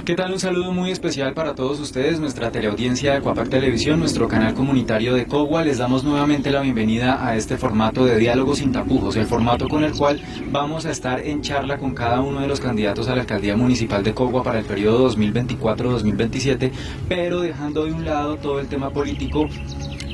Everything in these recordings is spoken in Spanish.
¿Qué tal? Un saludo muy especial para todos ustedes, nuestra teleaudiencia de Cuapac Televisión, nuestro canal comunitario de Cogua. Les damos nuevamente la bienvenida a este formato de Diálogo sin tapujos, el formato con el cual vamos a estar en charla con cada uno de los candidatos a la alcaldía municipal de Cogua para el periodo 2024-2027, pero dejando de un lado todo el tema político,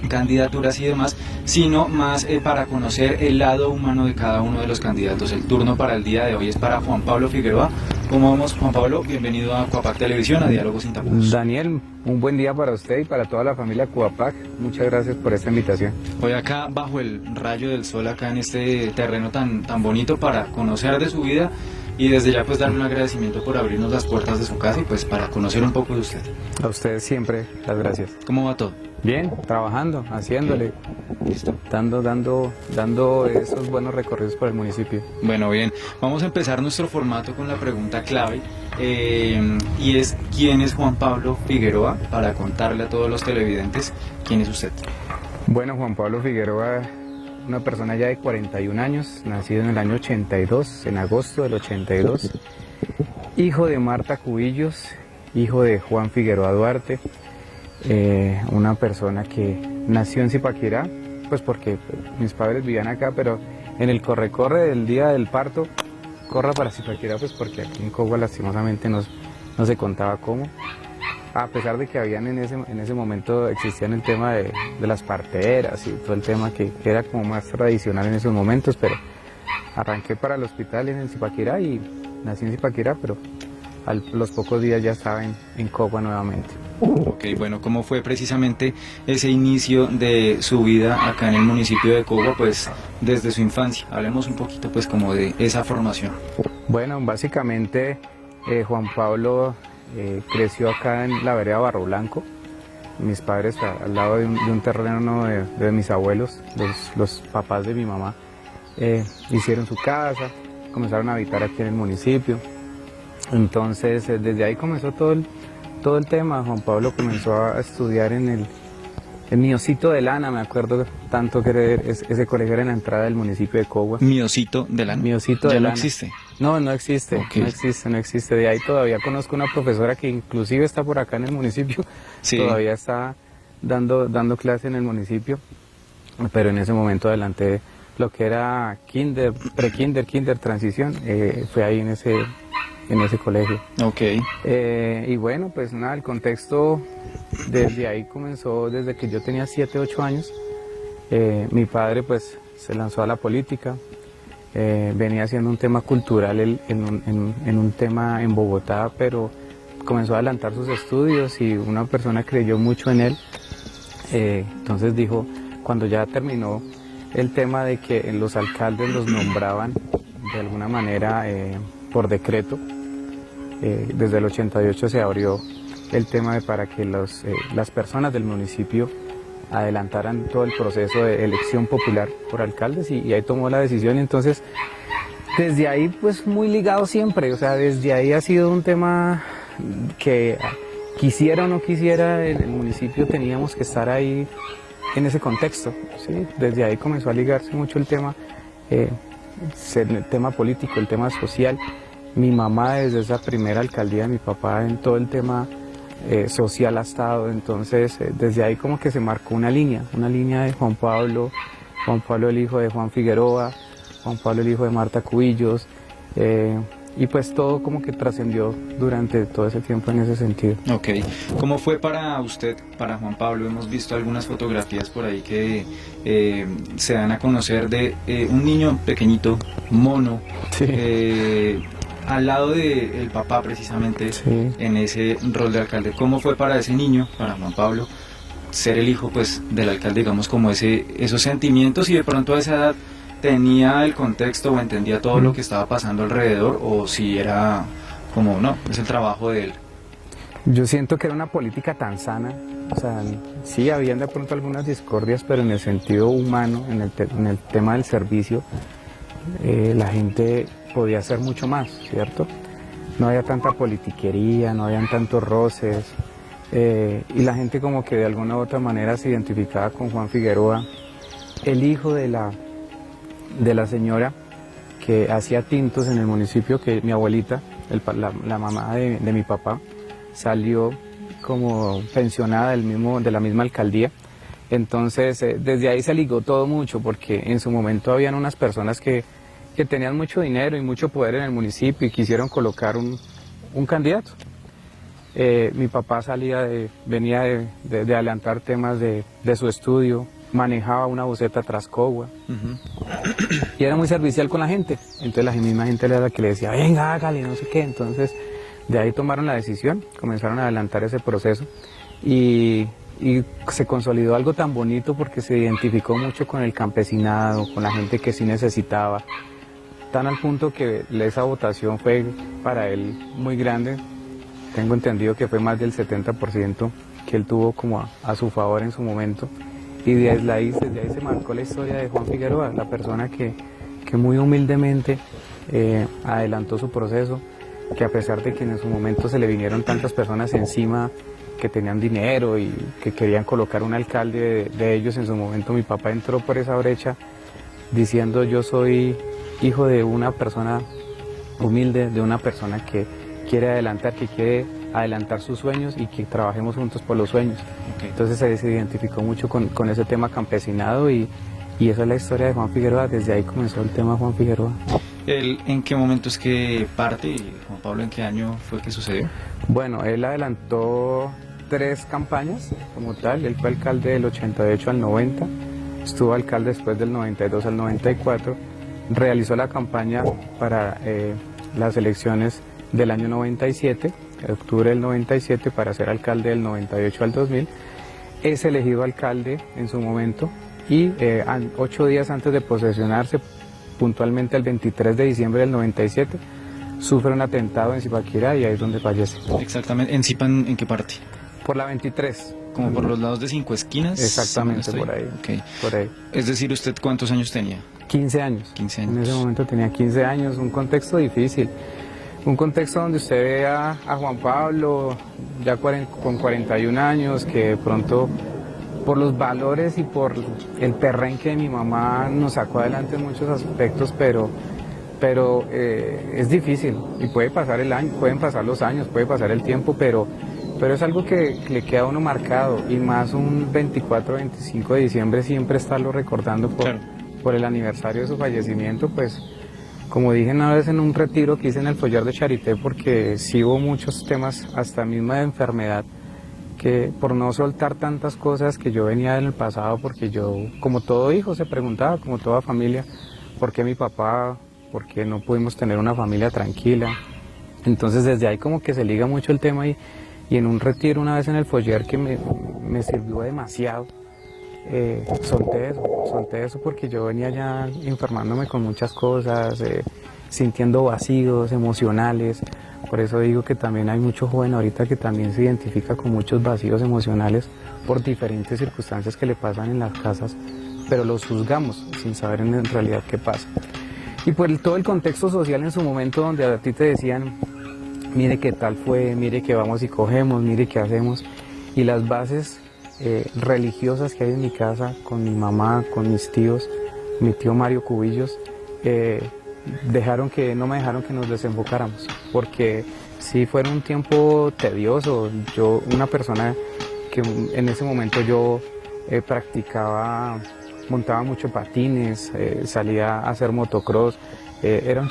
candidaturas y demás, sino más para conocer el lado humano de cada uno de los candidatos. El turno para el día de hoy es para Juan Pablo Figueroa. ¿Cómo vamos, Juan Pablo? Bienvenido a Cuapac Televisión, a Diálogos sin Tapujos. Daniel, un buen día para usted y para toda la familia Cuapac. Muchas gracias por esta invitación. Hoy acá, bajo el rayo del sol, acá en este terreno tan bonito para conocer de su vida y desde ya pues darle un agradecimiento por abrirnos las puertas de su casa y pues para conocer un poco de usted. A ustedes siempre las gracias. ¿Cómo va todo? Bien, trabajando, haciéndole, Listo. dando esos buenos recorridos por el municipio. Bueno, bien, vamos a empezar nuestro formato con la pregunta clave y es ¿quién es Juan Pablo Figueroa? Para contarle a todos los televidentes quién es usted. Bueno, Juan Pablo Figueroa, una persona ya de 41 años, nacido en el año 82, en agosto del 82, hijo de Marta Cubillos, hijo de Juan Figueroa Duarte. Una persona que nació en Zipaquirá, pues porque mis padres vivían acá, pero en el corre-corre del día del parto, corra para Zipaquirá, pues porque aquí en Cogua lastimosamente no se contaba cómo, a pesar de que habían en ese momento existían el tema de las parteras y todo el tema que era como más tradicional en esos momentos, pero arranqué para el hospital en el Zipaquirá y nací en Zipaquirá, pero a los pocos días ya estaba en Cogua nuevamente. Ok, bueno, ¿cómo fue precisamente ese inicio de su vida acá en el municipio de Cogua, pues desde su infancia? Hablemos un poquito pues como de esa formación. Bueno, básicamente Juan Pablo creció acá en la vereda Barro Blanco. Mis padres al lado de un terreno de mis abuelos, los papás de mi mamá, hicieron su casa, comenzaron a habitar aquí en el municipio. Entonces desde ahí comenzó todo el tema. Juan Pablo comenzó a estudiar en el Miocito de Lana, me acuerdo tanto que era ese colegio era en la entrada del municipio de Cogua. Miocito de Lana. Miocito de ¿Ya no Lana. existe? No existe, Okay. no existe. De ahí todavía conozco una profesora que inclusive está por acá en el municipio, Sí. Todavía está dando clase en el municipio, pero en ese momento adelanté lo que era kinder, pre-kinder, kinder, transición, fue ahí en ese colegio. Ok. Y bueno, pues nada, el contexto desde ahí comenzó desde que yo tenía 7, 8 años. Mi padre pues se lanzó a la política, venía haciendo un tema cultural en un tema en Bogotá, pero comenzó a adelantar sus estudios y una persona creyó mucho en él. Entonces dijo, cuando ya terminó el tema de que los alcaldes los nombraban de alguna manera por decreto, desde el 88 se abrió el tema para que las personas del municipio adelantaran todo el proceso de elección popular por alcaldes y ahí tomó la decisión. Entonces desde ahí pues muy ligado siempre, o sea, desde ahí ha sido un tema que quisiera o no quisiera el municipio teníamos que estar ahí en ese contexto, ¿sí? Desde ahí comenzó a ligarse mucho el tema político, el tema social. Mi mamá desde esa primera alcaldía, mi papá en todo el tema social ha estado, entonces desde ahí como que se marcó una línea de Juan Pablo el hijo de Juan Figueroa, Juan Pablo el hijo de Marta Cubillos, y pues todo como que trascendió durante todo ese tiempo en ese sentido. Ok, ¿cómo fue para usted, para Juan Pablo? Hemos visto algunas fotografías por ahí que se dan a conocer de un niño pequeñito, mono, Sí. Al lado del papá precisamente, Sí. en ese rol de alcalde. ¿Cómo fue para ese niño, para Juan Pablo, ser el hijo pues del alcalde, digamos, como esos sentimientos, y de pronto a esa edad tenía el contexto o entendía todo lo que estaba pasando alrededor, o si era como, no, es el trabajo de él? Yo siento que era una política tan sana, o sea, sí habían de pronto algunas discordias, pero en el sentido humano, en el tema del servicio, la gente podía hacer mucho más, ¿cierto? No había tanta politiquería, no habían tantos roces, y la gente como que de alguna u otra manera se identificaba con Juan Figueroa, el hijo de la señora que hacía tintos en el municipio, que mi abuelita, la mamá de mi papá, salió como pensionada de la misma alcaldía. Entonces desde ahí se ligó todo mucho, porque en su momento habían unas personas que tenían mucho dinero y mucho poder en el municipio y quisieron colocar un candidato. Mi papá venía de adelantar temas de su estudio, manejaba una buseta Trascogua y era muy servicial con la gente. Entonces la misma gente era la que le decía, venga, hágale, no sé qué. Entonces de ahí tomaron la decisión, comenzaron a adelantar ese proceso y se consolidó algo tan bonito porque se identificó mucho con el campesinado, con la gente que sí necesitaba, tan al punto que esa votación fue para él muy grande. Tengo entendido que fue más del 70% que él tuvo como a su favor en su momento, y desde ahí se marcó la historia de Juan Figueroa, la persona que muy humildemente adelantó su proceso, que a pesar de que en su momento se le vinieron tantas personas encima que tenían dinero y que querían colocar un alcalde de ellos, en su momento mi papá entró por esa brecha diciendo: yo soy hijo de una persona humilde, de una persona que quiere adelantar sus sueños y que trabajemos juntos por los sueños. Okay. Entonces se identificó mucho con ese tema campesinado y esa es la historia de Juan Figueroa. Desde ahí comenzó el tema Juan Figueroa. ¿En qué momento es que parte, Juan Pablo? ¿En qué año fue que sucedió? Bueno, él adelantó 3 campañas como tal. Él fue alcalde del 88 al 90, estuvo alcalde después del 92 al 94, realizó la campaña para las elecciones del año 97, de octubre del 97, para ser alcalde del 98 al 2000. Es elegido alcalde en su momento y 8 días antes de posesionarse, puntualmente el 23 de diciembre del 97, sufre un atentado en Zipaquirá y ahí es donde fallece. Exactamente. ¿En Zipan en qué parte? Por la 23. ¿Como por los lados de Cinco Esquinas? Exactamente, por ahí. Okay. Por ahí. Es decir, ¿usted cuántos años tenía? 15 años. 15 años. En ese momento tenía 15 años, un contexto difícil. Un contexto donde usted ve a Juan Pablo ya con 41 años, que de pronto por los valores y por el perrenque de mi mamá nos sacó adelante en muchos aspectos, pero es difícil y puede pasar el año, pueden pasar los años, puede pasar el tiempo, pero es algo que le queda a uno marcado, y más un 24-25 de diciembre siempre estarlo recordando por el aniversario de su fallecimiento. Pues como dije una vez en un retiro que hice en el Follar de Charité, porque sí hubo muchos temas, hasta misma de enfermedad, que por no soltar tantas cosas que yo venía en el pasado, porque yo, como todo hijo, se preguntaba, como toda familia, ¿por qué mi papá? ¿Por qué no pudimos tener una familia tranquila? Entonces desde ahí como que se liga mucho el tema, y en un retiro una vez en el Foller que me sirvió demasiado, solté eso porque yo venía ya enfermándome con muchas cosas, sintiendo vacíos emocionales. Por eso digo que también hay mucho joven ahorita que también se identifica con muchos vacíos emocionales por diferentes circunstancias que le pasan en las casas, pero los juzgamos sin saber en realidad qué pasa. Y por todo el contexto social en su momento, donde a ti te decían: mire qué tal fue, mire que vamos y cogemos, mire qué hacemos, y las bases religiosas que hay en mi casa, con mi mamá, con mis tíos, mi tío Mario Cubillos, no me dejaron que nos desenfocáramos, porque sí fue un tiempo tedioso. Yo, una persona que en ese momento yo montaba mucho patines, salía a hacer motocross, era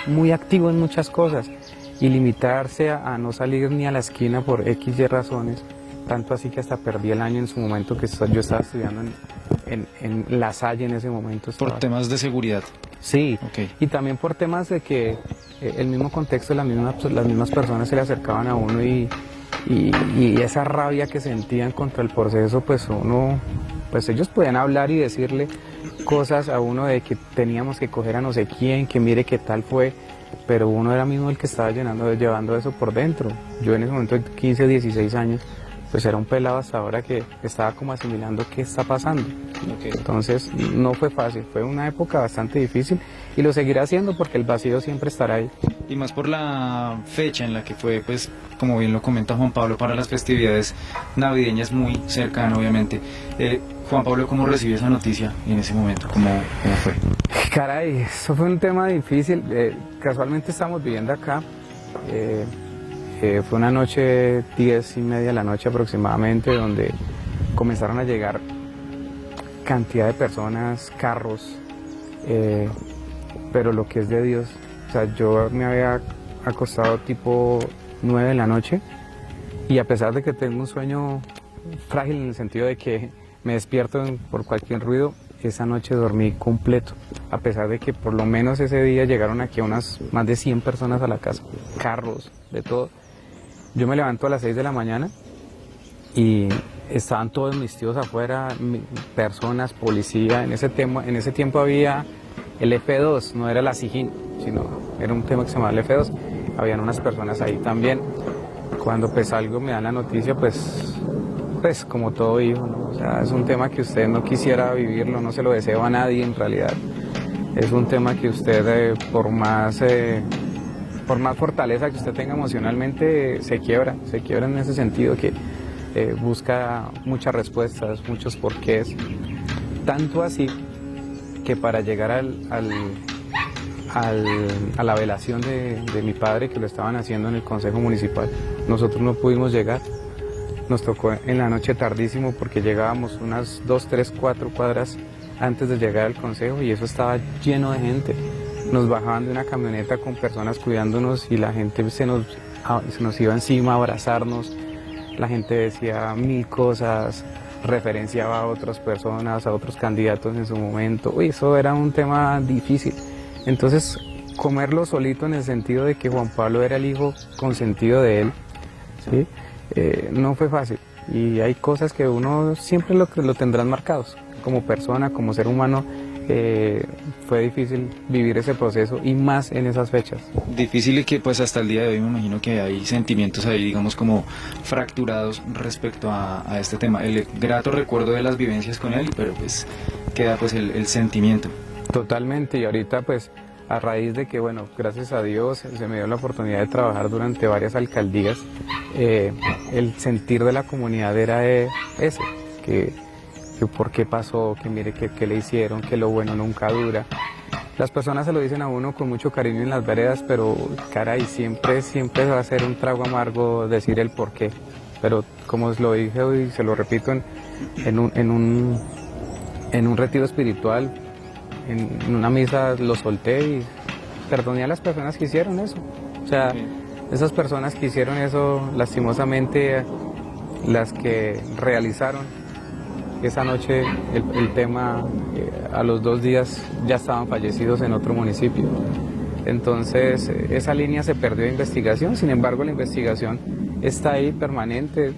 muy activo en muchas cosas, y limitarse a no salir ni a la esquina por X y razones, tanto así que hasta perdí el año en su momento, que yo estaba estudiando en La Salle en ese momento. ¿Por temas de seguridad? Sí, okay. Y también por temas de que el mismo contexto, las mismas personas se le acercaban a uno, y esa rabia que sentían contra el proceso, pues ellos podían hablar y decirle cosas a uno de que teníamos que coger a no sé quién, que mire qué tal fue, pero uno era mismo el que estaba llevando eso por dentro. Yo en ese momento de 15 o 16 años, pues era un pelado hasta ahora que estaba como asimilando qué está pasando. Okay. Entonces no fue fácil, fue una época bastante difícil, y lo seguirá haciendo porque el vacío siempre estará ahí. Y más por la fecha en la que fue, pues, como bien lo comenta Juan Pablo, para las festividades navideñas muy cercano, obviamente. Juan Pablo, ¿cómo recibió esa noticia en ese momento? ¿Cómo fue? Caray, eso fue un tema difícil. Casualmente estamos viviendo acá, Fue una noche, 10:30 de la noche aproximadamente, donde comenzaron a llegar cantidad de personas, carros, pero lo que es de Dios. O sea, yo me había acostado tipo 9 de la noche y a pesar de que tengo un sueño frágil en el sentido de que me despierto por cualquier ruido, esa noche dormí completo, a pesar de que por lo menos ese día llegaron aquí unas más de 100 personas a la casa, carros, de todo. Yo me levanto a las 6 de la mañana y estaban todos mis tíos afuera, personas, policía. En ese tiempo había el F2, no era la SIJIN, sino era un tema que se llamaba el F2. Habían unas personas ahí también. Cuando pues algo me dan la noticia, pues como todo hijo, ¿no? O sea, es un tema que usted no quisiera vivirlo, no se lo deseo a nadie en realidad. Es un tema que usted, por más fortaleza que usted tenga emocionalmente, se quiebra en ese sentido que busca muchas respuestas, muchos porqués. Tanto así que para llegar a la velación de mi padre, que lo estaban haciendo en el Consejo Municipal, nosotros no pudimos llegar. Nos tocó en la noche tardísimo porque llegábamos unas 2, 3, 4 cuadras antes de llegar al consejo y eso estaba lleno de gente. Nos bajaban de una camioneta con personas cuidándonos y la gente se nos iba encima a abrazarnos. La gente decía 1000 cosas, referenciaba a otras personas, a otros candidatos en su momento. Uy, eso era un tema difícil. Entonces, comerlo solito en el sentido de que Juan Pablo era el hijo consentido de él, ¿sí? No fue fácil y hay cosas que uno siempre lo tendrán marcados como persona, como ser humano. Fue difícil vivir ese proceso y más en esas fechas. Difícil y que pues hasta el día de hoy me imagino que hay sentimientos ahí, digamos, como fracturados respecto a este tema. El grato recuerdo de las vivencias con él, pero pues queda pues el sentimiento. Totalmente, y ahorita pues a raíz de que, bueno, gracias a Dios se me dio la oportunidad de trabajar durante varias alcaldías, el sentir de la comunidad era ese, que por qué pasó, que mire qué le hicieron, que lo bueno nunca dura. Las personas se lo dicen a uno con mucho cariño en las veredas, pero caray, siempre va a ser un trago amargo decir el por qué. Pero como os lo dije hoy, se lo repito, en un retiro espiritual, en una misa lo solté y perdoné a las personas que hicieron eso. O sea, esas personas que hicieron eso, lastimosamente, las que realizaron esa noche el tema, a los 2 días ya estaban fallecidos en otro municipio. Entonces, esa línea se perdió de investigación, sin embargo, la investigación está ahí permanente.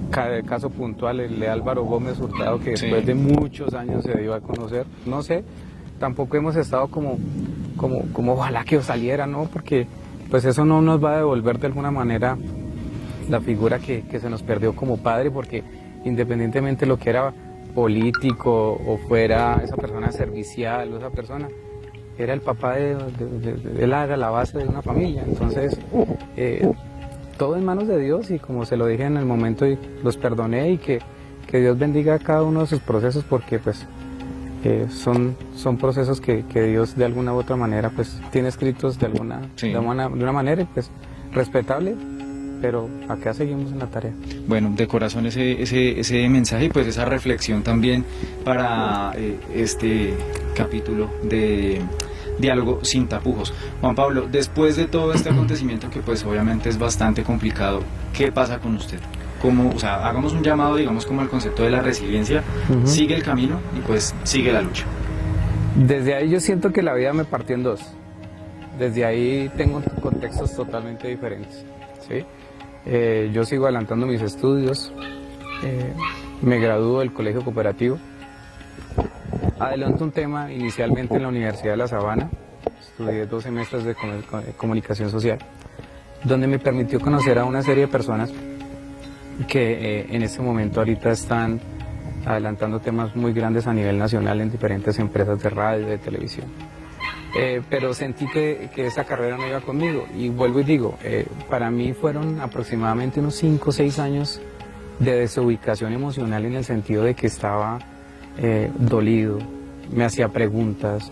Cada caso puntual, el de Álvaro Gómez Hurtado, que después de muchos años se dio a conocer, no sé, tampoco hemos estado como ojalá que saliera, ¿no? Porque pues eso no nos va a devolver de alguna manera la figura que se nos perdió como padre, porque independientemente de lo que era político o fuera esa persona servicial o esa persona, era el papá él era la base de una familia. Entonces, todo en manos de Dios, y como se lo dije en el momento, los perdoné, y que Dios bendiga cada uno de sus procesos, porque pues son procesos que Dios de alguna u otra manera pues tiene escritos de una manera pues respetable, pero acá seguimos en la tarea. Bueno, de corazón ese mensaje y pues esa reflexión también para este capítulo de Diálogo sin tapujos. Juan Pablo, después de todo este acontecimiento que pues obviamente es bastante complicado, ¿qué pasa con usted? Hagamos un llamado, digamos, como al concepto de la resiliencia. Sigue el camino y pues sigue la lucha. Desde ahí yo siento que la vida me partió en dos. Desde ahí tengo contextos totalmente diferentes, ¿sí? Yo sigo adelantando mis estudios, me gradúo del colegio cooperativo, adelanto un tema inicialmente en la Universidad de La Sabana, estudié 2 semestres de comunicación social, donde me permitió conocer a una serie de personas que en este momento ahorita están adelantando temas muy grandes a nivel nacional en diferentes empresas de radio y de televisión. Pero sentí que esa carrera no iba conmigo, y vuelvo y digo, para mí fueron aproximadamente unos 5 o 6 años de desubicación emocional, en el sentido de que estaba dolido, me hacía preguntas,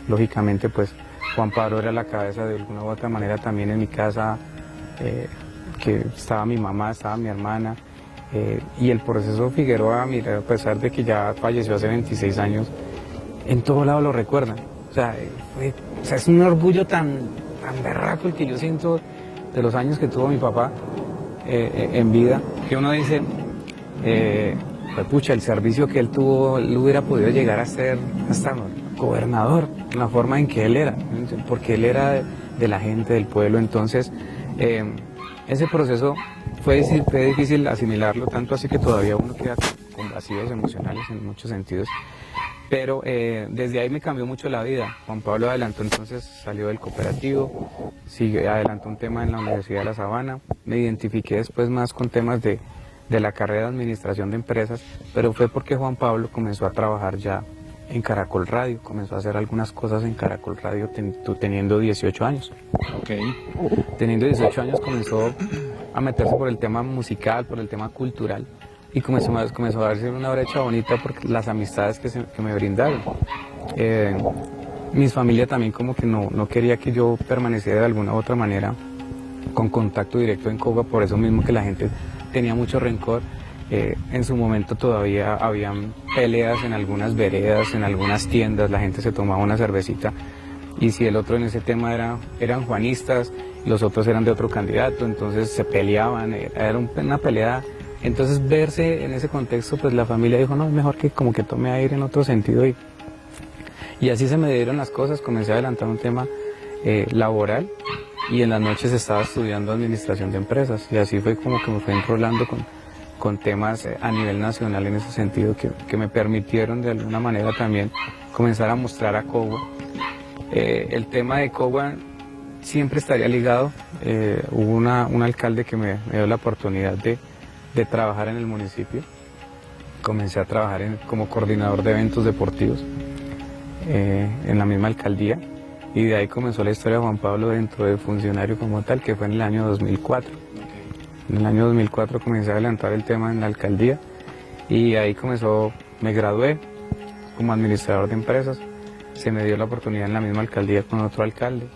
lógicamente pues Juan Pablo era la cabeza de alguna u otra manera también en mi casa, que estaba mi mamá, estaba mi hermana, y el proceso Figueroa, mira, a pesar de que ya falleció hace 26 años, en todo lado lo recuerdan. O sea, es un orgullo tan berraco el que yo siento de los años que tuvo mi papá en vida, que uno dice, pues pucha, el servicio que él tuvo, él hubiera podido llegar a ser hasta gobernador, la forma en que él era, porque él era de la gente, del pueblo. Entonces ese proceso fue difícil asimilarlo, tanto así que todavía uno queda con vacíos emocionales en muchos sentidos, pero desde ahí me cambió mucho la vida. Juan Pablo adelantó, entonces salió del cooperativo, adelantó un tema en la Universidad de La Sabana, me identifiqué después más con temas de la carrera de administración de empresas, pero fue porque Juan Pablo comenzó a trabajar ya en Caracol Radio, comenzó a hacer algunas cosas en Caracol Radio teniendo 18 años. Okay. Teniendo 18 años comenzó a meterse por el tema musical, por el tema cultural, y comenzó a darse una brecha bonita por las amistades que me brindaron. Mi familia también como que no quería que yo permaneciera de alguna u otra manera con contacto directo en Cogua, por eso mismo que la gente tenía mucho rencor. En su momento todavía habían peleas en algunas veredas, en algunas tiendas, la gente se tomaba una cervecita, y si el otro en ese tema eran juanistas, los otros eran de otro candidato, entonces se peleaban, era una pelea. Entonces verse en ese contexto, pues la familia dijo, no, es mejor que como que tome aire en otro sentido, y así se me dieron las cosas. Comencé a adelantar un tema laboral, y en las noches estaba estudiando administración de empresas, y así fue como que me fui enrolando con temas a nivel nacional en ese sentido, que me permitieron de alguna manera también comenzar a mostrar a Cogua. El tema de Cogua siempre estaría ligado. Hubo un alcalde que me dio la oportunidad de trabajar en el municipio. Comencé a trabajar como coordinador de eventos deportivos en la misma alcaldía, y de ahí comenzó la historia de Juan Pablo dentro de funcionario como tal, que fue en el año 2004. En el año 2004 comencé a adelantar el tema en la alcaldía, y ahí me gradué como administrador de empresas. Se me dio la oportunidad en la misma alcaldía con otro alcalde.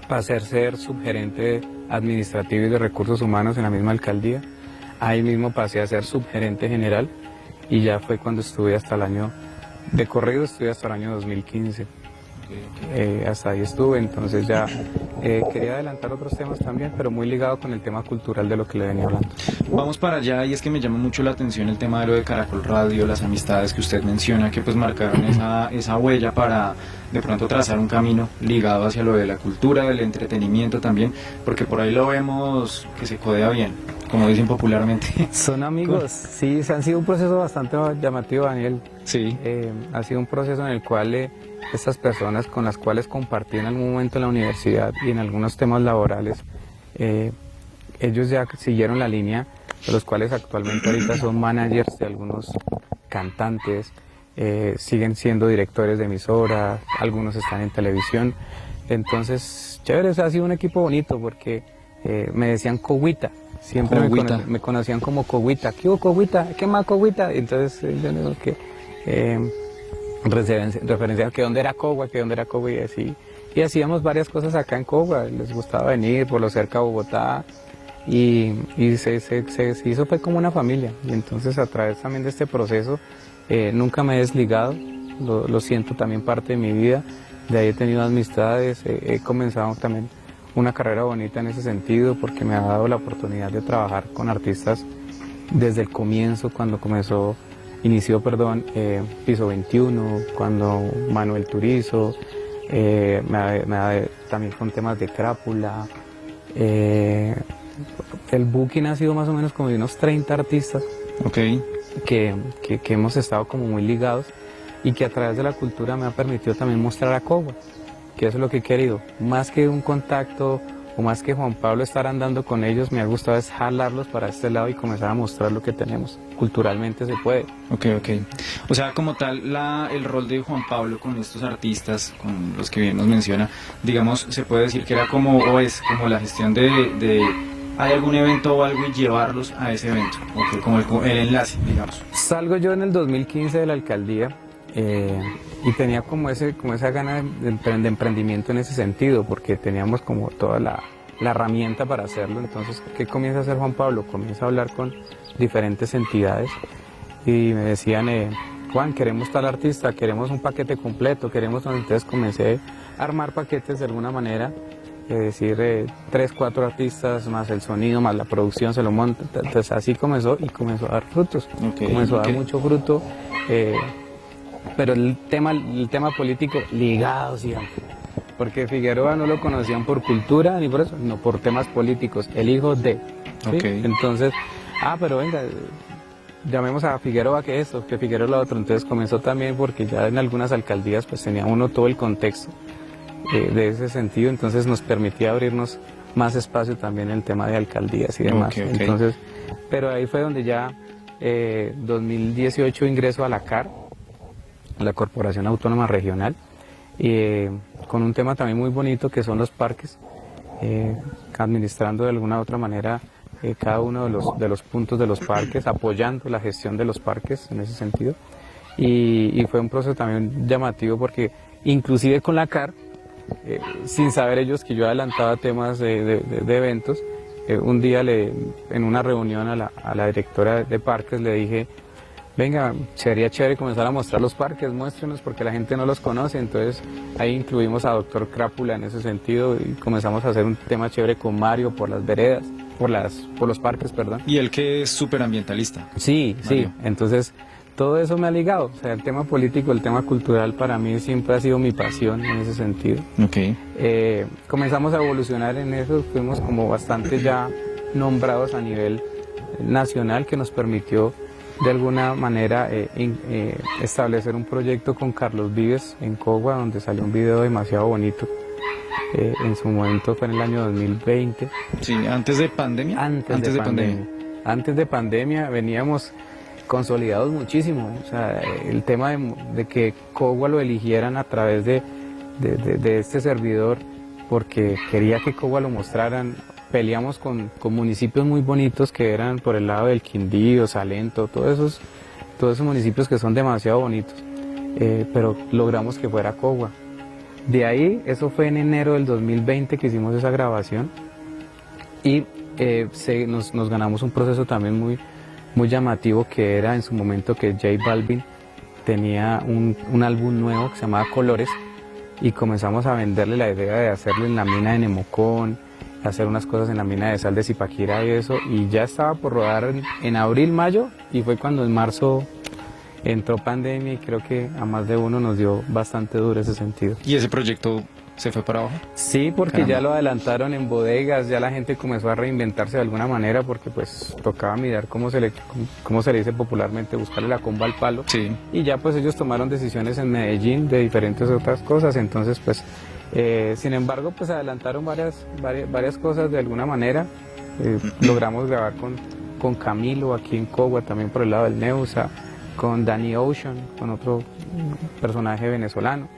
Pasé a ser subgerente administrativo y de recursos humanos en la misma alcaldía. Ahí mismo pasé a ser subgerente general, y ya fue cuando estuve hasta el año, de corrido estuve hasta el año 2015. Hasta ahí estuve, entonces ya quería adelantar otros temas también, pero muy ligado con el tema cultural de lo que le venía hablando. Vamos para allá, y es que me llama mucho la atención el tema de lo de Caracol Radio, las amistades que usted menciona, que pues marcaron esa huella para de pronto trazar un camino ligado hacia lo de la cultura, del entretenimiento también, porque por ahí lo vemos que se codea bien, como dicen popularmente. Son amigos, sí, ha sido un proceso bastante llamativo, Daniel. Sí. Ha sido un proceso en el cual estas personas con las cuales compartí en algún momento en la universidad y en algunos temas laborales, ellos ya siguieron la línea, de los cuales actualmente ahorita son managers de algunos cantantes, siguen siendo directores de emisora, algunos están en televisión. Entonces, chévere, ha sido un equipo bonito porque me decían Cogüita. Siempre me conocían como Cogüita. ¿Qué hubo, Cogüita? ¿Qué más, Cogüita? Entonces yo digo que referencia que dónde era Cogua, y así. Y hacíamos varias cosas acá en Cogua. Les gustaba venir por lo cerca a Bogotá, y se hizo fue como una familia. Y entonces a través también de este proceso nunca me he desligado. Lo siento también parte de mi vida. De ahí he tenido amistades, he comenzado también una carrera bonita en ese sentido, porque me ha dado la oportunidad de trabajar con artistas desde el comienzo, cuando inició Piso 21, cuando Manuel Turizo, también con temas de Crápula. El booking ha sido más o menos como de unos 30 artistas, okay, que hemos estado como muy ligados, y que a través de la cultura me ha permitido también mostrar a Cogua, que eso es lo que he querido, más que un contacto o más que Juan Pablo estar andando con ellos, me ha gustado es jalarlos para este lado y comenzar a mostrar lo que tenemos. Culturalmente se puede. Ok. O sea, como tal, el rol de Juan Pablo con estos artistas, con los que bien nos menciona, digamos, se puede decir que era o es como la gestión de ¿hay algún evento o algo y llevarlos a ese evento? Okay, como el enlace, digamos. Salgo yo en el 2015 de la alcaldía, y tenía como esa gana de emprendimiento en ese sentido, porque teníamos como toda la herramienta para hacerlo. Entonces, ¿qué comienza a hacer Juan Pablo? Comienza a hablar con diferentes entidades y me decían, Juan, queremos tal artista, queremos un paquete completo, queremos... Entonces comencé a armar paquetes de alguna manera, es decir, 3, 4 artistas, más el sonido, más la producción, se lo monta. Entonces así comenzó y comenzó a dar frutos, comenzó a dar mucho fruto, pero el tema político ligado siempre, porque Figueroa no lo conocían por cultura ni por eso, no, por temas políticos, el hijo de, ¿sí? Entonces, pero venga, llamemos a Figueroa que esto, que Figueroa lo otro. Entonces comenzó también porque ya en algunas alcaldías pues tenía uno todo el contexto de ese sentido, entonces nos permitía abrirnos más espacio también en el tema de alcaldías y demás. Entonces, pero ahí fue donde ya 2018 ingreso a la CAR, la Corporación Autónoma Regional, con un tema también muy bonito que son los parques, administrando de alguna u otra manera cada uno de los puntos de los parques, apoyando la gestión de los parques en ese sentido. Y fue un proceso también llamativo porque inclusive con la CAR, sin saber ellos que yo adelantaba temas de eventos, un día en una reunión a la directora de parques le dije, venga, sería chévere comenzar a mostrar los parques, muéstrenos porque la gente no los conoce. Entonces ahí incluimos a Doctor Crápula en ese sentido y comenzamos a hacer un tema chévere con Mario por las veredas, por los parques, perdón. Y él que es súper ambientalista. Sí, Mario. Sí, entonces todo eso me ha ligado, o sea, el tema político, el tema cultural para mí siempre ha sido mi pasión en ese sentido. Comenzamos a evolucionar en eso, fuimos como bastante ya nombrados a nivel nacional, que nos permitió de alguna manera establecer un proyecto con Carlos Vives en Cogua, donde salió un video demasiado bonito. En su momento fue en el año 2020. Sí, antes de pandemia. Antes de pandemia veníamos consolidados muchísimo, o sea, el tema de que Cogua lo eligieran a través de este servidor, porque quería que Cogua lo mostraran. Peleamos con municipios muy bonitos que eran por el lado del Quindío, Salento, todos esos municipios que son demasiado bonitos, pero logramos que fuera Cogua. De ahí, eso fue en enero del 2020 que hicimos esa grabación y nos ganamos un proceso también muy llamativo, que era en su momento que J Balvin tenía un álbum nuevo que se llamaba Colores, y comenzamos a venderle la idea de hacerlo en la mina de Nemocón, hacer unas cosas en la mina de sal de Zipaquirá y eso, y ya estaba por rodar en abril, mayo, y fue cuando en marzo entró pandemia y creo que a más de uno nos dio bastante duro ese sentido. ¿Y ese proyecto se fue para abajo? Sí, porque Caramba. Ya lo adelantaron en bodegas, ya la gente comenzó a reinventarse de alguna manera, porque pues tocaba mirar cómo se le dice popularmente, buscarle la comba al palo. Sí. Y ya pues ellos tomaron decisiones en Medellín de diferentes otras cosas, entonces pues sin embargo pues adelantaron varias cosas de alguna manera. Logramos grabar con Camilo aquí en Cogua, también por el lado del Neusa, con Danny Ocean, con otro personaje venezolano.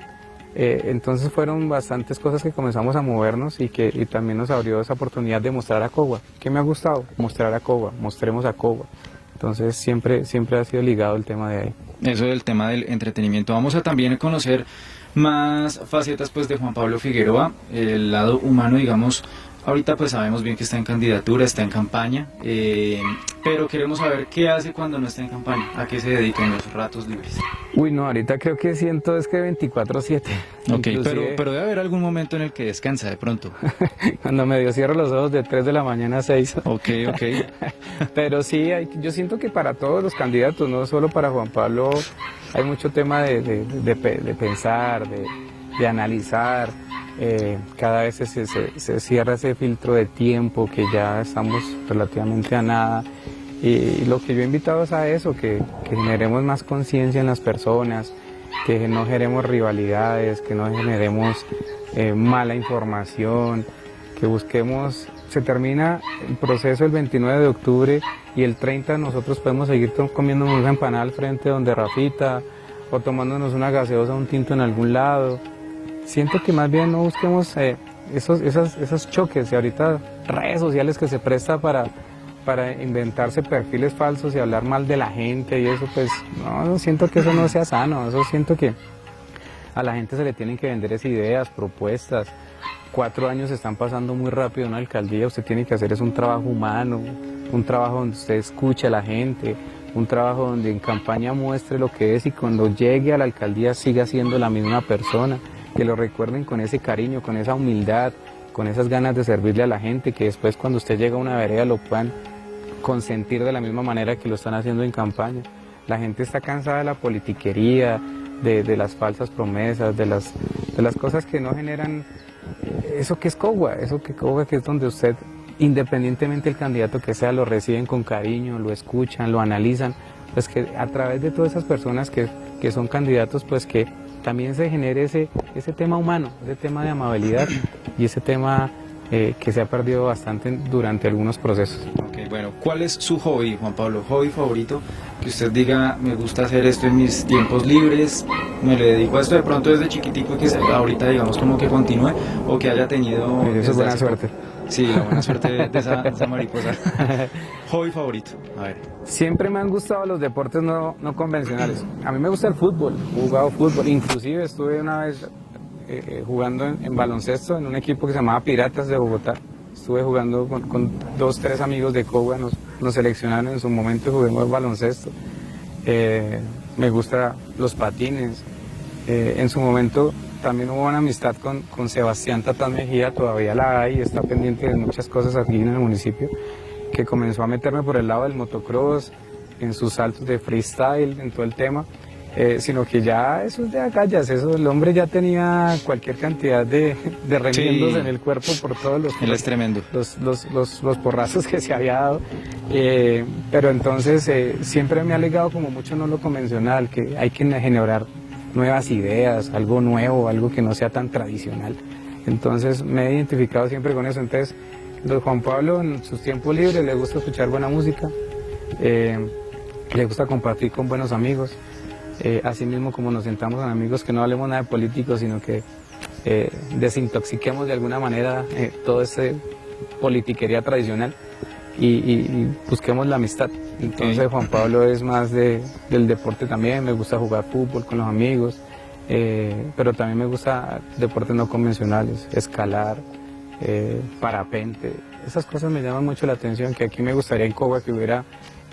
Entonces fueron bastantes cosas que comenzamos a movernos y también nos abrió esa oportunidad de mostrar a Cogua. ¿Qué me ha gustado? Mostrar a Cogua, mostremos a Cogua. Entonces siempre ha sido ligado el tema de ahí. Eso del tema del entretenimiento. Vamos a también conocer más facetas pues de Juan Pablo Figueroa, el lado humano, digamos. Ahorita pues sabemos bien que está en candidatura, está en campaña, pero queremos saber qué hace cuando no está en campaña, a qué se dedica en los ratos libres. Uy, no, ahorita creo que siento es que 24/7. Ok, pero debe haber algún momento en el que descansa de pronto. Cuando medio cierro los ojos de 3 de la mañana a 6. Ok. Pero sí, yo siento que para todos los candidatos, no solo para Juan Pablo, hay mucho tema de pensar, de analizar. Cada vez se cierra ese filtro de tiempo, que ya estamos relativamente a nada, y lo que yo he invitado es a eso, que generemos más conciencia en las personas, que no generemos rivalidades, que no generemos mala información, que busquemos, se termina el proceso el 29 de octubre y el 30 nosotros podemos seguir comiéndonos una empanada al frente donde Rafita, o tomándonos una gaseosa, un tinto en algún lado. Siento que más bien no busquemos esos choques, y ahorita redes sociales que se presta para para inventarse perfiles falsos y hablar mal de la gente y eso, pues no siento que eso no sea sano. Eso siento que a la gente se le tienen que vender esas ideas, propuestas. 4 años están pasando muy rápido en una alcaldía. Usted tiene que hacer es un trabajo humano, un trabajo donde usted escuche a la gente, un trabajo donde en campaña muestre lo que es y cuando llegue a la alcaldía siga siendo la misma persona, que lo recuerden con ese cariño, con esa humildad, con esas ganas de servirle a la gente, que después cuando usted llega a una vereda lo puedan consentir de la misma manera que lo están haciendo en campaña. La gente está cansada de la politiquería, de las falsas promesas, de las cosas que no generan eso que es Cogua, que es donde usted, independientemente del candidato que sea, lo reciben con cariño, lo escuchan, lo analizan, pues que a través de todas esas personas que son candidatos, pues que también se genere ese tema humano, ese tema de amabilidad y ese tema que se ha perdido bastante durante algunos procesos. Ok, bueno, ¿cuál es su hobby, Juan Pablo? ¿Hobby favorito? Que usted diga, me gusta hacer esto en mis tiempos libres, me le dedico a esto de pronto desde chiquitico y que ahorita digamos como que continúe o que haya tenido... Eso es buena suerte. Sí, la buena suerte de esa mariposa. Hobby favorito, a ver. Siempre me han gustado los deportes no convencionales. A mí me gusta el fútbol, he jugado fútbol, inclusive estuve una vez jugando en baloncesto en un equipo que se llamaba Piratas de Bogotá. Estuve jugando con 2, 3 amigos de Cogua, nos seleccionaron en su momento y juguemos baloncesto. Me gustan los patines. En su momento también hubo una amistad con Sebastián Tatán Mejía, todavía la hay, está pendiente de muchas cosas aquí en el municipio, que comenzó a meterme por el lado del motocross, en sus saltos de freestyle, en todo el tema. Sino que ya eso es de agallas, eso el hombre ya tenía cualquier cantidad de remiendos en el cuerpo por todos Él es tremendo. los porrazos que se había dado, pero entonces siempre me ha legado como mucho no lo convencional, que hay que generar nuevas ideas, algo nuevo, algo que no sea tan tradicional. Entonces me he identificado siempre con eso. Entonces Juan Pablo en sus tiempos libres le gusta escuchar buena música, le gusta compartir con buenos amigos. Así mismo como nos sentamos con amigos, que no hablemos nada de políticos, sino que desintoxiquemos de alguna manera todo ese politiquería tradicional y busquemos la amistad. Entonces Juan Pablo es más del deporte también, me gusta jugar fútbol con los amigos, pero también me gusta deportes no convencionales, escalar, parapente, esas cosas me llaman mucho la atención, que aquí me gustaría en Cogua que hubiera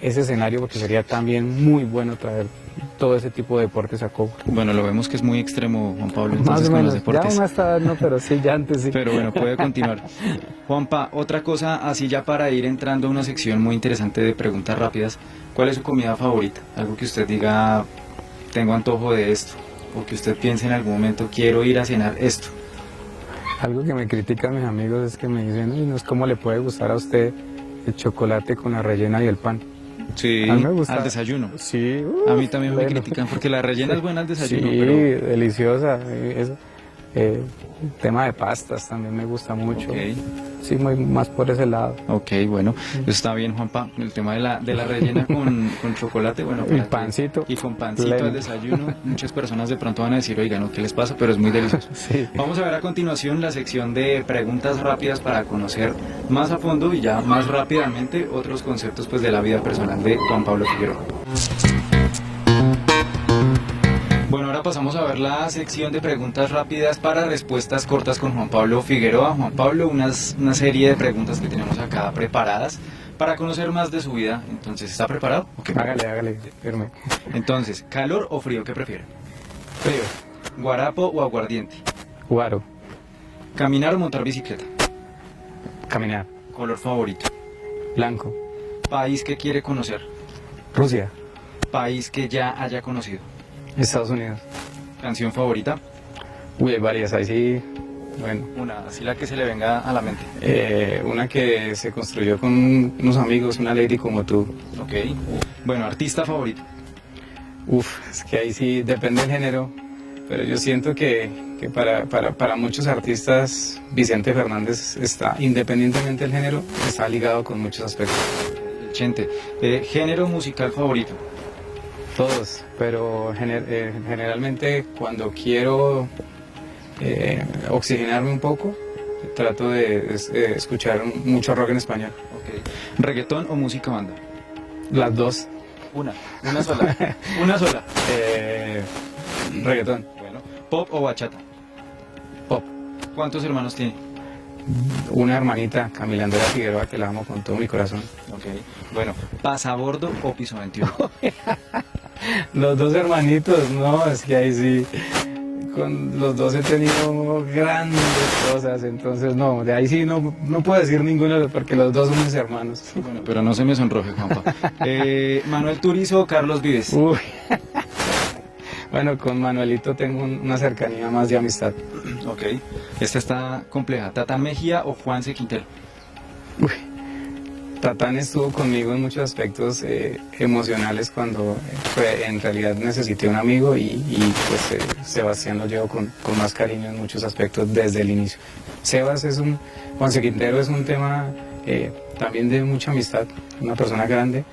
ese escenario, porque sería también muy bueno traer todo ese tipo de deportes a Cogua. Bueno, lo vemos que es muy extremo, Juan Pablo, entonces más o con menos, los deportes. ya hasta no, pero sí, ya antes sí. Pero bueno, puede continuar. Juanpa, otra cosa, así ya para ir entrando a una sección muy interesante de preguntas rápidas, ¿cuál es su comida favorita? Algo que usted diga, tengo antojo de esto, o que usted piense en algún momento, quiero ir a cenar esto. Algo que me critican mis amigos es que me dicen, "Uy, no es cómo le puede gustar a usted el chocolate con la rellena y el pan". Sí, a mí me gusta. Al desayuno. Sí, a mí también me critican porque la rellena es buena al desayuno. Sí, pero... deliciosa. Eso. Tema de pastas también me gusta mucho. Okay. Sí, más por ese lado. Ok, bueno, está bien, Juanpa. El tema de la rellena con chocolate, bueno. Y pancito. Y con pancito al desayuno. Muchas personas de pronto van a decir, oiga, ¿no? ¿Qué les pasa? Pero es muy delicioso. Sí. Vamos a ver a continuación la sección de preguntas rápidas para conocer más a fondo y ya más rápidamente otros conceptos pues de la vida personal de Juan Pablo Figueroa. Bueno, ahora pasamos a ver la sección de preguntas rápidas para respuestas cortas con Juan Pablo Figueroa. Juan Pablo, una serie de preguntas que tenemos acá preparadas para conocer más de su vida. Entonces, ¿está preparado? Okay. Hágale, firme. Entonces, ¿calor o frío? ¿Qué prefiere? Frío. ¿Guarapo o aguardiente? Guaro. ¿Caminar o montar bicicleta? Caminar. ¿Color favorito? Blanco. ¿País que quiere conocer? Rusia. ¿País que ya haya conocido? Estados Unidos. ¿Canción favorita? Uy, hay varias, ahí sí, bueno. Una, así la que se le venga a la mente. Una que se construyó con unos amigos, Una Lady Como Tú. Ok. Bueno, ¿artista favorito? Es que ahí sí depende del género, pero yo siento que para muchos artistas Vicente Fernández está, independientemente del género, está ligado con muchos aspectos. Chente, ¿género musical favorito? Todos, pero generalmente cuando quiero oxigenarme un poco, trato de escuchar mucho rock en español. Okay. ¿Reggaetón o música banda? Las dos. Una sola. Una sola. Reggaetón. Bueno, ¿pop o bachata? Pop. ¿Cuántos hermanos tiene? Una hermanita, Camila Andrea Figueroa, que la amo con todo mi corazón. Okay. Bueno, ¿pasabordo o piso 21? Los dos hermanitos, no, es que ahí sí, con los dos he tenido grandes cosas, entonces no, de ahí sí no puedo decir ninguno porque los dos son mis hermanos. Bueno, pero no se me sonroje, Juanpa. ¿Manuel Turizo o Carlos Vives? Uy. Bueno, con Manuelito tengo una cercanía más de amistad. Ok, esta está compleja. ¿Tatán Mejía o Juanse Quintero? Uy. Tatán estuvo conmigo en muchos aspectos emocionales cuando en realidad necesité un amigo y pues Sebastián lo llevo con más cariño en muchos aspectos desde el inicio. Juanse Quintero es un tema también de mucha amistad, una persona grande,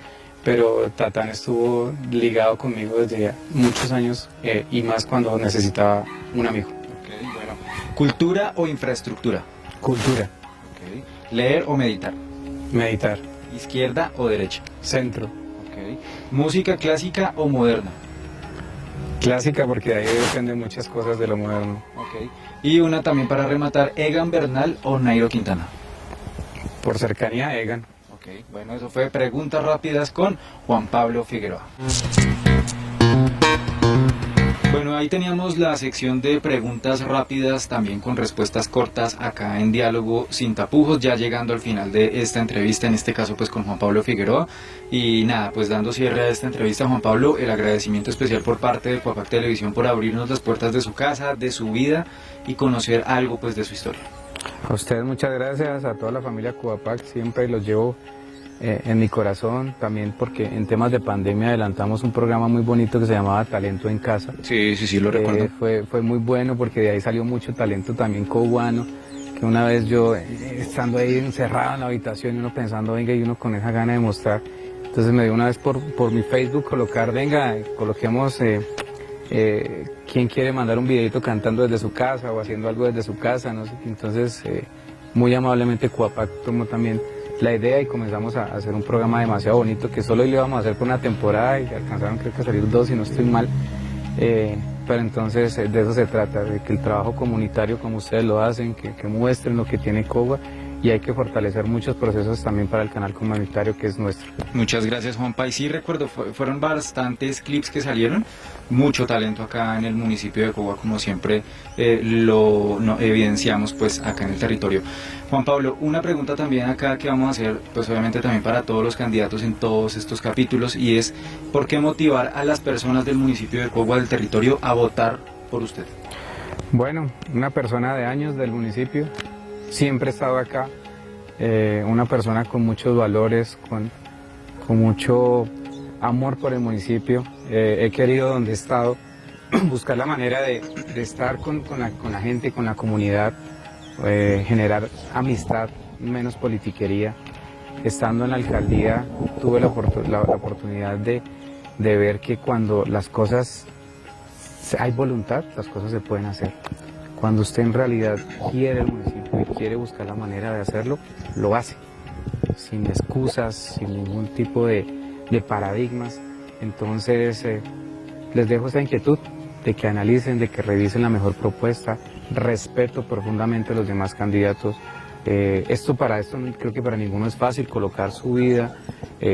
pero Tatán estuvo ligado conmigo desde muchos años y más cuando necesitaba un amigo. Okay, bueno. ¿Cultura o infraestructura? Cultura. Okay. ¿Leer o meditar? Meditar. ¿Izquierda o derecha? Centro. Okay. ¿Música clásica o moderna? Clásica, porque de ahí dependen muchas cosas de lo moderno. Okay. Y una también para rematar, ¿Egan Bernal o Nairo Quintana? Por cercanía, Egan. Okay. Bueno, eso fue Preguntas Rápidas con Juan Pablo Figueroa. Bueno, ahí teníamos la sección de preguntas rápidas, también con respuestas cortas acá en Diálogo Sin Tapujos, ya llegando al final de esta entrevista, en este caso pues con Juan Pablo Figueroa. Y nada, pues dando cierre a esta entrevista, Juan Pablo, el agradecimiento especial por parte de Cuapac Televisión por abrirnos las puertas de su casa, de su vida y conocer algo pues de su historia. A ustedes muchas gracias, a toda la familia Cuapac, siempre los llevo en mi corazón, también porque en temas de pandemia adelantamos un programa muy bonito que se llamaba Talento en Casa. Sí, lo recuerdo. Fue muy bueno porque de ahí salió mucho talento también cubano, que una vez yo estando ahí encerrado en la habitación y uno pensando, venga, y uno con esa gana de mostrar, entonces me dio una vez por mi Facebook colocar, venga, coloquemos quién quiere mandar un videito cantando desde su casa o haciendo algo desde su casa, no sé. Entonces muy amablemente Cuapac tomó también la idea y comenzamos a hacer un programa demasiado bonito que solo lo íbamos a hacer por una temporada y alcanzaron creo que a salir 2 si no estoy mal, pero entonces de eso se trata, de que el trabajo comunitario como ustedes lo hacen, que muestren lo que tiene Cogua, y hay que fortalecer muchos procesos también para el canal comunitario que es nuestro. Muchas gracias, Juanpa. Y sí recuerdo, fueron bastantes clips que salieron, mucho talento acá en el municipio de Cogua, como siempre evidenciamos pues acá en el territorio. Juan Pablo, una pregunta también acá que vamos a hacer, pues obviamente también para todos los candidatos en todos estos capítulos, y es ¿por qué motivar a las personas del municipio de Cogua, del territorio, a votar por usted? Bueno, una persona de años del municipio, siempre he estado acá, una persona con muchos valores, con mucho amor por el municipio. He querido donde he estado buscar la manera de estar con la gente, con la comunidad, generar amistad, menos politiquería. Estando en la alcaldía tuve la oportunidad de ver que cuando las cosas hay voluntad, las cosas se pueden hacer. Cuando usted en realidad quiere el municipio y quiere buscar la manera de hacerlo, lo hace, sin excusas, sin ningún tipo de paradigmas. Entonces les dejo esa inquietud de que analicen, de que revisen la mejor propuesta. Respeto profundamente a los demás candidatos. Esto creo que para ninguno es fácil, colocar su vida,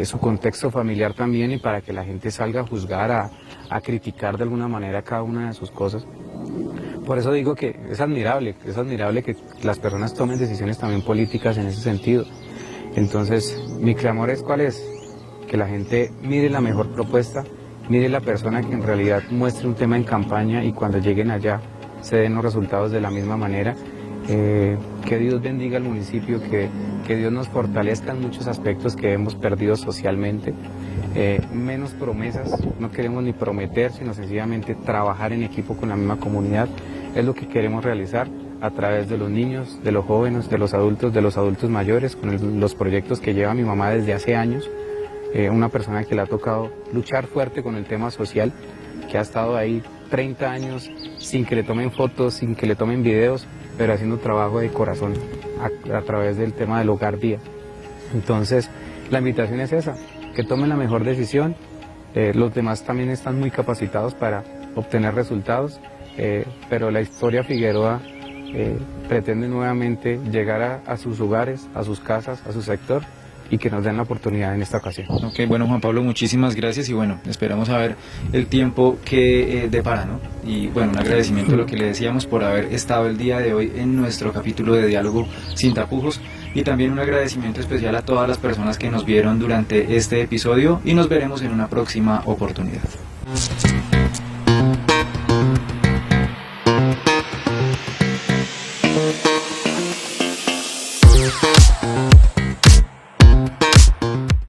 su contexto familiar también, y para que la gente salga a juzgar, a criticar de alguna manera cada una de sus cosas. Por eso digo que es admirable que las personas tomen decisiones también políticas en ese sentido. Entonces, mi clamor es ¿cuál es? Que la gente mire la mejor propuesta, mire la persona que en realidad muestre un tema en campaña y cuando lleguen allá se den los resultados de la misma manera. Que Dios bendiga al municipio, que Dios nos fortalezca en muchos aspectos que hemos perdido socialmente. Menos promesas, no queremos ni prometer, sino sencillamente trabajar en equipo con la misma comunidad. Es lo que queremos realizar a través de los niños, de los jóvenes, de los adultos mayores, con los proyectos que lleva mi mamá desde hace años. Una persona que le ha tocado luchar fuerte con el tema social, que ha estado ahí 30 años sin que le tomen fotos, sin que le tomen videos, pero haciendo trabajo de corazón a través del tema del hogar día. Entonces, la invitación es esa, que tomen la mejor decisión. Los demás también están muy capacitados para obtener resultados, pero la historia Figueroa pretende nuevamente llegar a sus hogares, a sus casas, a su sector, y que nos den la oportunidad en esta ocasión. Ok, bueno, Juan Pablo, muchísimas gracias y bueno, esperamos a ver el tiempo que depara, ¿no? Y bueno, un agradecimiento a lo que le decíamos por haber estado el día de hoy en nuestro capítulo de Diálogo Sin Tapujos, y también un agradecimiento especial a todas las personas que nos vieron durante este episodio y nos veremos en una próxima oportunidad.